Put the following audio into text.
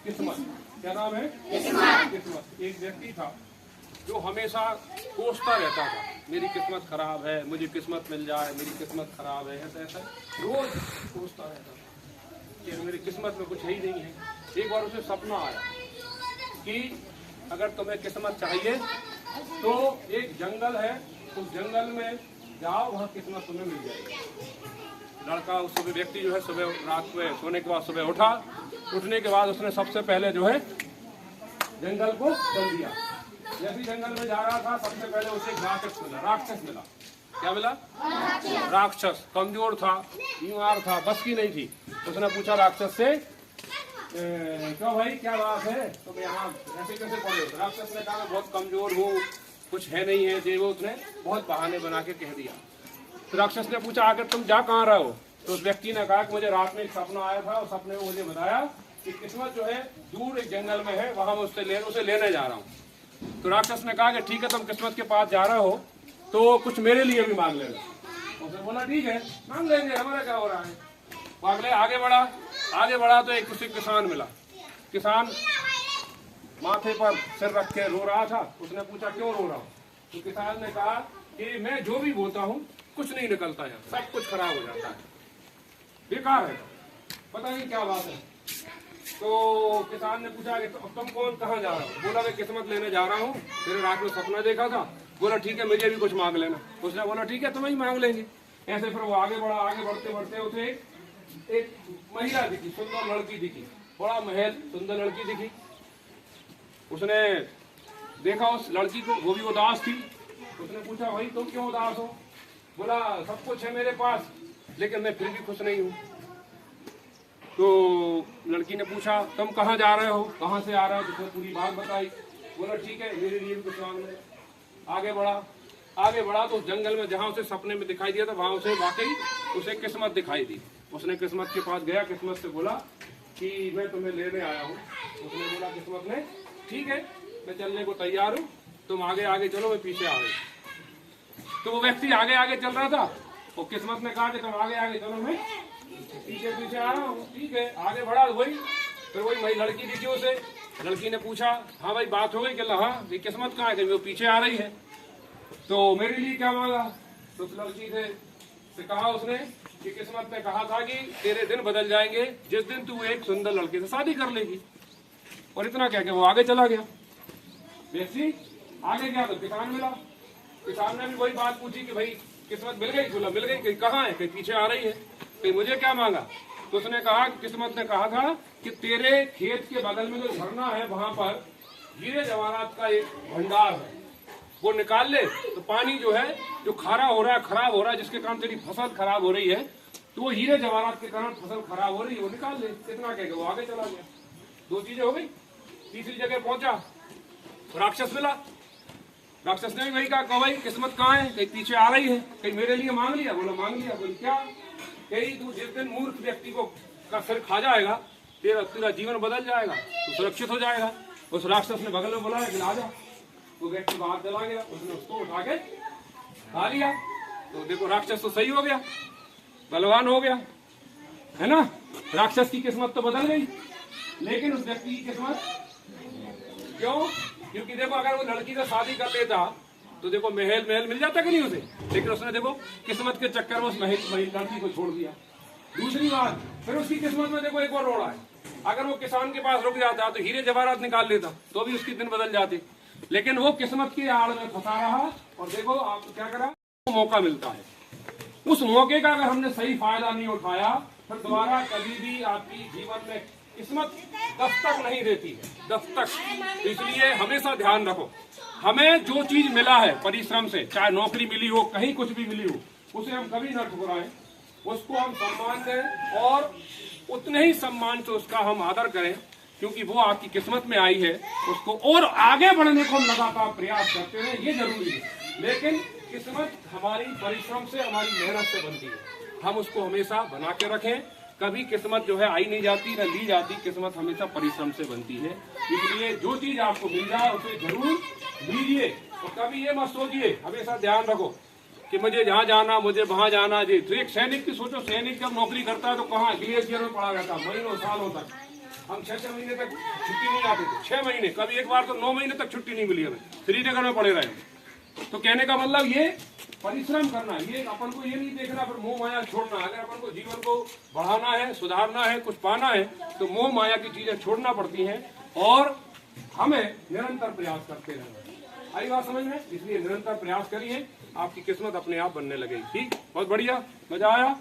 किस्मत। क्या नाम है? किस्मत। एक व्यक्ति था जो हमेशा कोसता रहता था, मेरी किस्मत खराब है, मुझे किस्मत मिल जाए, मेरी किस्मत खराब है, ऐसा ऐसा रोज कोसता रहता था कि मेरी किस्मत में कुछ है ही नहीं है। एक बार उसे सपना आया कि अगर तुम्हें किस्मत चाहिए तो एक जंगल है, उस जंगल में जाओ, वहाँ किस्मत तुम्हें मिल जाएगी। लड़का उस सुबह व्यक्ति जो है सुबह रात में सोने के बाद सुबह उठा, उठने के बाद उसने सबसे पहले जो है जंगल को चल दिया। जैसे जंगल में जा रहा था सबसे पहले उसे राक्षस मिला। क्या मिला? राक्षस। कमजोर था, बीमार था, बस की नहीं थी। उसने पूछा राक्षस से, क्यों भाई क्या बात है, तुम यहाँ ऐसे कैसे पड़े हो? राक्षस ने कहा मैं बहुत कमजोर हूँ, कुछ है नहीं है, जो उसने बहुत बहाने बना के कह दिया। तो राक्षस ने पूछा आखिर तुम जा कहाँ रहे हो? तो उस व्यक्ति ने कहा कि मुझे रात में एक सपना आया था, उस सपने में मुझे बताया कि किस्मत जो है दूर एक जंगल में है, वहां मैं उसे लेने जा रहा हूँ। तो राक्षस ने कहा कि ठीक है, तुम किस्मत के पास जा रहे हो तो कुछ मेरे लिए भी मांग लेना। उसने बोला ठीक है, मांग लेंगे, हमारा क्या हो रहा है। मांग ले। आगे बढ़ा तो एक उसे किसान मिला। किसान माथे पर सिर रख के रो रहा था। उसने पूछा क्यों रो रहा हूँ? तो किसान ने कहा कि मैं जो भी बोता हूँ कुछ नहीं निकलता है, सब कुछ खराब हो जाता है, बेकार है, पता नहीं क्या बात है। तो किसान ने पूछा कि तुम कौन, कहाँ जा रहा हो? बोला मैं किस्मत लेने जा रहा हूँ, मेरे रात में सपना देखा था। बोला ठीक है, मुझे भी कुछ मांग लेना। उसने बोला ठीक है, तुम्हें ही मांग लेंगे। ऐसे फिर वो आगे बढ़ा। आगे बढ़ते बढ़ते उसे एक महिला दिखी, सुंदर लड़की दिखी, बड़ा महल, सुंदर लड़की दिखी। उसने देखा उस लड़की को, वो भी उदास थी। उसने पूछा भाई तुम क्यों उदास हो? बोला सब कुछ है मेरे पास, लेकिन मैं फिर भी खुश नहीं हूँ। तो लड़की ने पूछा तुम कहाँ जा रहे हो, कहाँ से आ रहे हो? उसने पूरी बात बताई। बोला ठीक है, मेरे लिए भी कुछ मांग ले। आगे बढ़ा तो उस जंगल में जहाँ उसे सपने में दिखाई दिया था, वहां उसे वाकई उसे किस्मत दिखाई दी। उसने किस्मत के पास गया, किस्मत से बोला कि मैं तुम्हें लेने आया हूँ। उसने बोला किस्मत ने ठीक है, मैं चलने को तैयार हूँ, तुम आगे आगे चलो, मैं पीछे आ गई। तो वो व्यक्ति आगे आगे चल रहा था, और किस्मत ने कहा कि तुम आगे आगे चलो, मैं पीछे पीछे आ रहा हूँ। ठीक है, आगे बढ़ा। फिर वही लड़की दिखी उसे। लड़की ने पूछा हाँ भाई बात हो गई? कि हाँ, ये किस्मत कहाँ है? वो पीछे आ रही है। तो मेरे लिए क्या मांगा? तो उस लड़की से कहा उसने कि किस्मत ने कहा था कि तेरे दिन बदल जाएंगे जिस दिन तू एक सुंदर लड़के से शादी कर लेगी। और इतना क्या वो आगे चला गया। वैसे आगे गया तो किसान मिला। किसान ने भी वही बात पूछी कि भाई किस्मत मिल गई? बोला मिल गई। कहीं कहाँ है? कहीं पीछे आ रही है। कहीं मुझे क्या मांगा? तो उसने कहा, किस्मत ने कहा था कि तेरे खेत के बगल में जो झरना है वहां पर हीरे जवाहरात का एक भंडार है, वो निकाल ले तो पानी जो है जो खारा हो रहा है, खराब हो रहा है, जिसके कारण तेरी फसल खराब हो रही है, तो वो हीरे जवाहरात के कारण फसल खराब हो रही है, वो निकाल ले। कितना कहेगा? वो आगे चला गया। दो चीजें हो गई। तीसरी जगह पहुंचा, राक्षस मिला। राक्षस ने भी वही कहा भाई किस्मत कहाँ है? कहीं पीछे आ रही है, कहीं मेरे लिए मांग लिया? बोला मांग लिया। बोली क्या? कहीं तू जिस दिन मूर्ख व्यक्ति को का सिर खा जाएगा, तेरा जीवन बदल जाएगा, तू सुरक्षित हो जाएगा। उस राक्षस ने बगल में बुलाया कि आ जा। वो व्यक्ति बाहर चला गया, उसने उसको उठा के खा लिया। तो देखो राक्षस तो सही हो गया, बलवान हो गया, है ना। राक्षस की किस्मत तो बदल गई, लेकिन उस व्यक्ति की किस्मत क्यों? क्योंकि देखो अगर वो लड़की से शादी कर लेता तो देखो महल मिल जाता कि नहीं उसे, लेकिन उसने देखो किस्मत के चक्कर में उस लड़की को छोड़ दिया। दूसरी बात, फिर उसकी किस्मत में देखो एक और रोड़ा है, अगर वो किसान के पास रुक जाता तो हीरे जवाहरात निकाल लेता तो भी उसके दिन बदल जाते, लेकिन वो किस्मत की आड़ में फंसा रहा। और देखो आप क्या करा, मौका मिलता है, उस मौके का अगर हमने सही फायदा नहीं उठाया फिर दोबारा कभी भी आपकी जीवन में किस्मत दस्तक नहीं देती है, दस्तक। इसलिए हमेशा ध्यान रखो, हमें जो चीज मिला है परिश्रम से, चाहे नौकरी मिली हो, कहीं कुछ भी मिली हो, उसे हम कभी न ठुकराएं, उसको हम सम्मान दें और उतने ही सम्मान से उसका हम आदर करें, क्योंकि वो आपकी किस्मत में आई है। उसको और आगे बढ़ने को हम लगातार प्रयास करते हैं, ये जरूरी है। लेकिन किस्मत हमारी परिश्रम से, हमारी मेहनत से बनती है, हम उसको हमेशा बना के रखें। कभी किस्मत जो है आई नहीं जाती न ली जाती, किस्मत हमेशा परिश्रम से बनती है। इसलिए जो चीज आपको मिल जाए उसे जरूर लीजिए, और कभी ये मत सोचिए, हमेशा ध्यान रखो कि मुझे जहाँ जाना, मुझे वहां जाना जी। तो एक सैनिक की सोचो, सैनिक जब नौकरी करता है तो कहाँ ग्लेशियर में पड़ा रहता है महीनों सालों तक, हम 6-6 महीने तक छुट्टी नहीं आते थे, 6 महीने, कभी एक बार तो 9 महीने तक छुट्टी नहीं मिली हमें, श्रीनगर में पड़े रहे। तो कहने का मतलब ये परिश्रम करना, ये अपन को ये नहीं देखना फिर मोह माया छोड़ना। अगर अपन को जीवन को बढ़ाना है, सुधारना है, कुछ पाना है, तो मोह माया की चीजें छोड़ना पड़ती हैं और हमें निरंतर प्रयास करते रहना। आई बात समझ में? इसलिए निरंतर प्रयास करिए, आपकी किस्मत अपने आप बनने लगेगी। ठीक, बहुत बढ़िया, मजा आया।